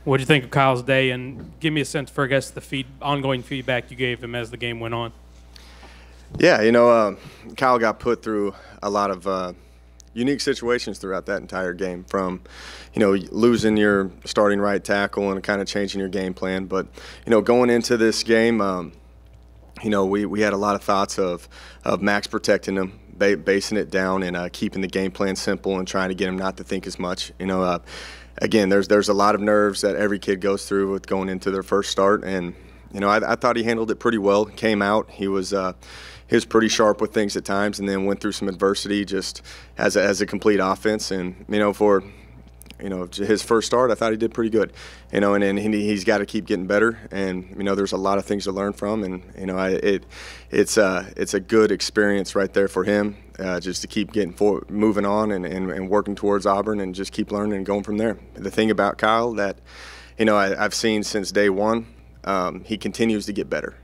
What do you think of Kyle's day? And give me a sense for, I guess, the ongoing feedback you gave him as the game went on. Yeah, Kyle got put through a lot of unique situations throughout that entire game, from losing your starting right tackle and kind of changing your game plan. But going into this game, we had a lot of thoughts of Max protecting him, basing it down, and keeping the game plan simple and trying to get him not to think as much. Again, there's a lot of nerves that every kid goes through with going into their first start, and I thought he handled it pretty well. Came out, he was pretty sharp with things at times, and then went through some adversity just as a complete offense. And for his first start, I thought he did pretty good. And then he's got to keep getting better. And there's a lot of things to learn from. And it's a good experience right there for him, just to keep moving on and working towards Auburn, and just keep learning and going from there. The thing about Kyle that I've seen since day one, he continues to get better.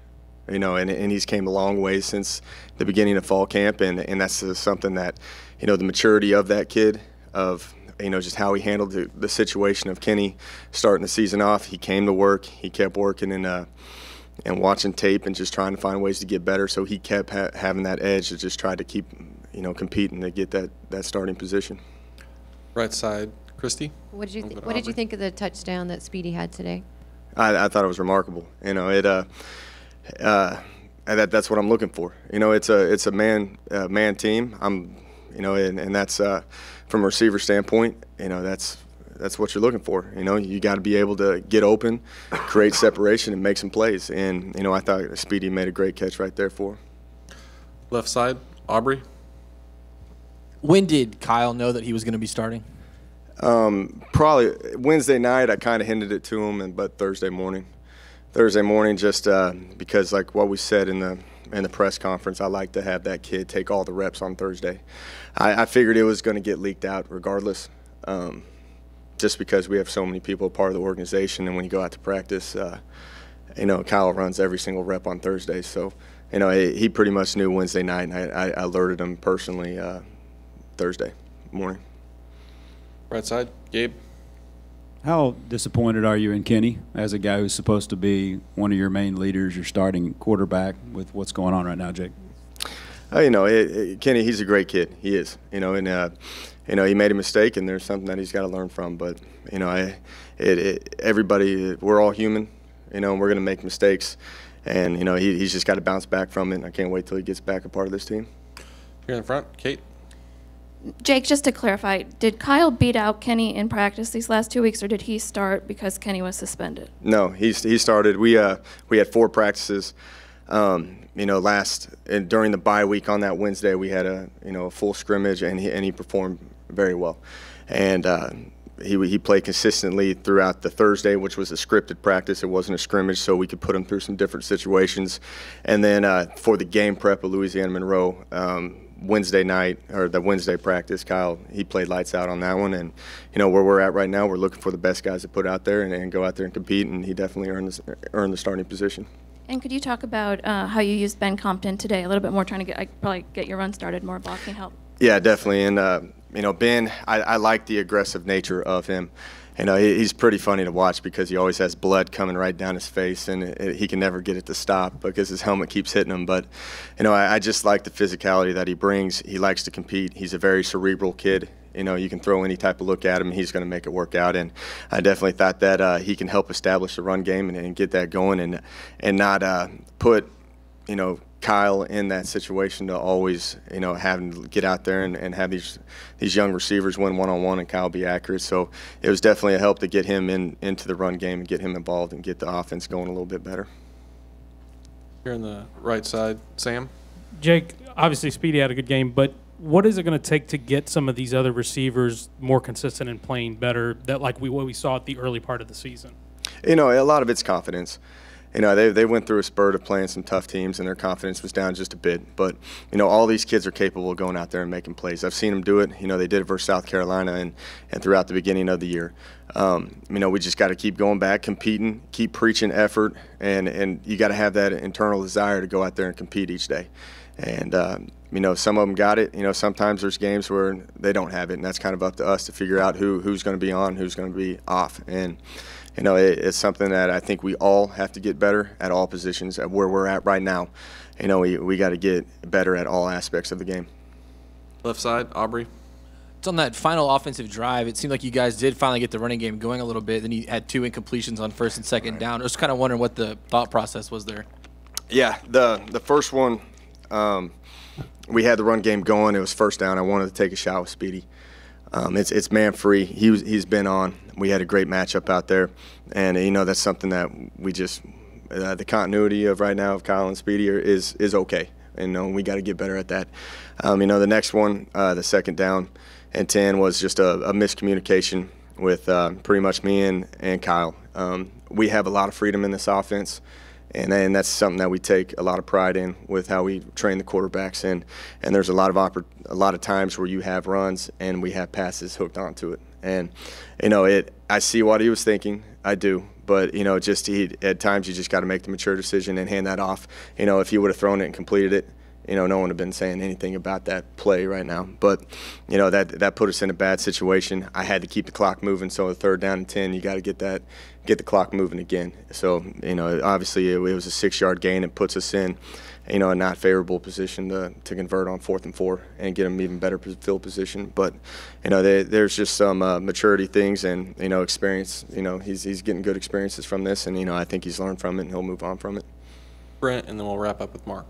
And he's came a long way since the beginning of fall camp, and that's something that, the maturity of that kid, of just how he handled the situation of Kenny starting the season off. He came to work, he kept working and watching tape and just trying to find ways to get better. So he kept having that edge to just try to keep competing to get that starting position. Right side, Christy. What did you think of the touchdown that Speedy had today? I thought it was remarkable. That's what I'm looking for. It's a man team. And that's from a receiver standpoint. That's what you're looking for. You got to be able to get open, create separation, and make some plays. And I thought Speedy made a great catch right there for him. Left side, Aubrey. When did Kyle know that he was going to be starting? Probably Wednesday night. I kind of hinted it to him, but Thursday morning, just because, like what we said in the press conference, I like to have that kid take all the reps on Thursday. I figured it was going to get leaked out regardless, just because we have so many people part of the organization, and when you go out to practice, Kyle runs every single rep on Thursday. So, he pretty much knew Wednesday night, and I alerted him personally Thursday morning. Right side, Gabe. How disappointed are you in Kenny as a guy who's supposed to be one of your main leaders, your starting quarterback, with what's going on right now, Jake? Kenny, he's a great kid. He is. He made a mistake, and there's something that he's got to learn from. But everybody, we're all human. And we're going to make mistakes, and he's just got to bounce back from it. And I can't wait till he gets back a part of this team. Here in the front, Kate. Jake, just to clarify, did Kyle beat out Kenny in practice these last 2 weeks, or did he start because Kenny was suspended? No, he started. We had 4 practices. During the bye week on that Wednesday, we had a full scrimmage, and he performed very well. And he played consistently throughout the Thursday, which was a scripted practice. It wasn't a scrimmage, so we could put him through some different situations. And then for the game prep of Louisiana Monroe, Wednesday night, or the Wednesday practice, Kyle, he played lights out on that one. And where we're at right now, we're looking for the best guys to put out there and go out there and compete, and he definitely earned the starting position. And could you talk about how you used Ben Compton today a little bit more, trying to probably get your run started, more blocking help? Yeah, definitely. And Ben, I like the aggressive nature of him. He's pretty funny to watch because he always has blood coming right down his face, and he can never get it to stop because his helmet keeps hitting him. But, I just like the physicality that he brings. He likes to compete. He's a very cerebral kid. You can throw any type of look at him, and he's going to make it work out. And I definitely thought that he can help establish the run game and get that going, and not put, Kyle in that situation to always, having to get out there and have these young receivers win one-on-one and Kyle be accurate. So it was definitely a help to get him into the run game and get him involved and get the offense going a little bit better. Here on the right side, Sam. Jake, obviously Speedy had a good game, but what is it going to take to get some of these other receivers more consistent and playing better, that what we saw at the early part of the season? A lot of it's confidence. They went through a spurt of playing some tough teams, and their confidence was down just a bit. But, all these kids are capable of going out there and making plays. I've seen them do it. They did it versus South Carolina and throughout the beginning of the year. We just got to keep going back, competing, keep preaching effort, and you got to have that internal desire to go out there and compete each day. And, some of them got it. Sometimes there's games where they don't have it, and that's kind of up to us to figure out who's going to be on, who's going to be off. And, it's something that I think we all have to get better at all positions at where we're at right now. We got to get better at all aspects of the game. Left side, Aubrey. It's on that final offensive drive. It seemed like you guys did finally get the running game going a little bit. Then you had 2 incompletions on first and second down. I was kind of wondering what the thought process was there. Yeah, the first one, we had the run game going. It was first down. I wanted to take a shot with Speedy. It's man free. He's been on. We had a great matchup out there, and that's something that we just the continuity of right now of Kyle and Speedy is okay, and we got to get better at that. The next one, the second down and 10 was just a miscommunication with pretty much me and Kyle. We have a lot of freedom in this offense. And that's something that we take a lot of pride in with how we train the quarterbacks. And there's a lot of times where you have runs and we have passes hooked onto it. And I see what he was thinking. I do. But at times you just got to make the mature decision and hand that off. If he would have thrown it and completed it, no one would have been saying anything about that play right now. But that put us in a bad situation. I had to keep the clock moving. So the third down and 10, you got to get the clock moving again. So obviously it was a 6-yard gain. It puts us in a not favorable position to convert on 4th and 4 and get them even better field position. But there's just some maturity things and experience. He's getting good experiences from this, and I think he's learned from it and he'll move on from it. Brent, and then we'll wrap up with Mark.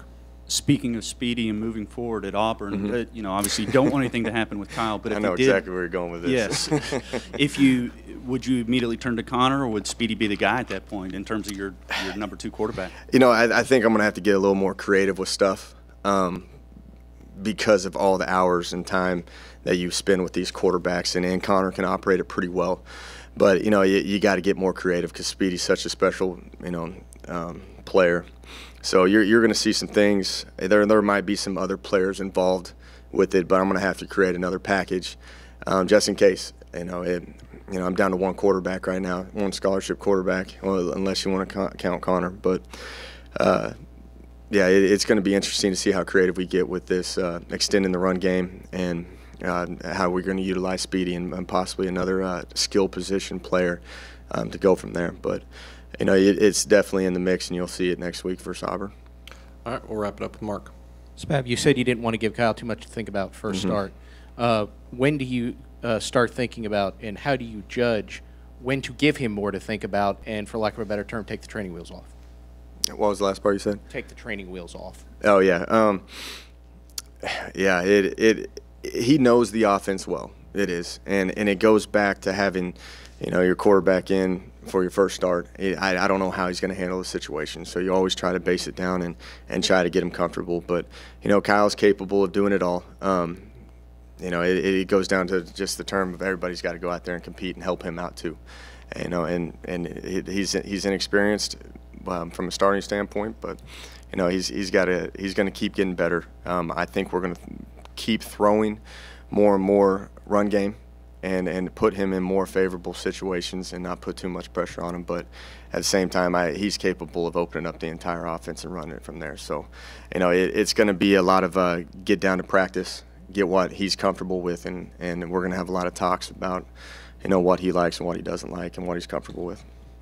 Speaking of Speedy and moving forward at Auburn, obviously you don't want anything to happen with Kyle. But if I know exactly where you're going with this. Yes. Would you immediately turn to Connor, or would Speedy be the guy at that point in terms of your number 2 quarterback? I think I'm going to have to get a little more creative with stuff because of all the hours and time that you spend with these quarterbacks, and Connor can operate it pretty well. But, you got to get more creative because Speedy's such a special, player. So you're going to see some things. There might be some other players involved with it, but I'm going to have to create another package just in case. I'm down to 1 quarterback right now, 1 scholarship quarterback, well, unless you want to count Connor. But it's going to be interesting to see how creative we get with this extending the run game and how we're going to utilize Speedy and possibly another skill position player to go from there. But it's definitely in the mix, and you'll see it next week versus Auburn. All right, we'll wrap it up with Mark. Spav, you said you didn't want to give Kyle too much to think about first start. When do you start thinking about, and how do you judge when to give him more to think about and, for lack of a better term, take the training wheels off? What was the last part you said? Take the training wheels off. Oh, yeah. He knows the offense well. It is. And it goes back to having, your quarterback in for your first start. I don't know how he's going to handle the situation, so you always try to base it down and try to get him comfortable. But, Kyle's capable of doing it all. It goes down to just the term of everybody's got to go out there and compete and help him out too. And he's inexperienced from a starting standpoint, but he's going to keep getting better. I think we're going to keep throwing more and more run game and put him in more favorable situations and not put too much pressure on him. But at the same time, he's capable of opening up the entire offense and running it from there. So, it's going to be a lot of get down to practice, get what he's comfortable with, and we're going to have a lot of talks about, what he likes and what he doesn't like and what he's comfortable with.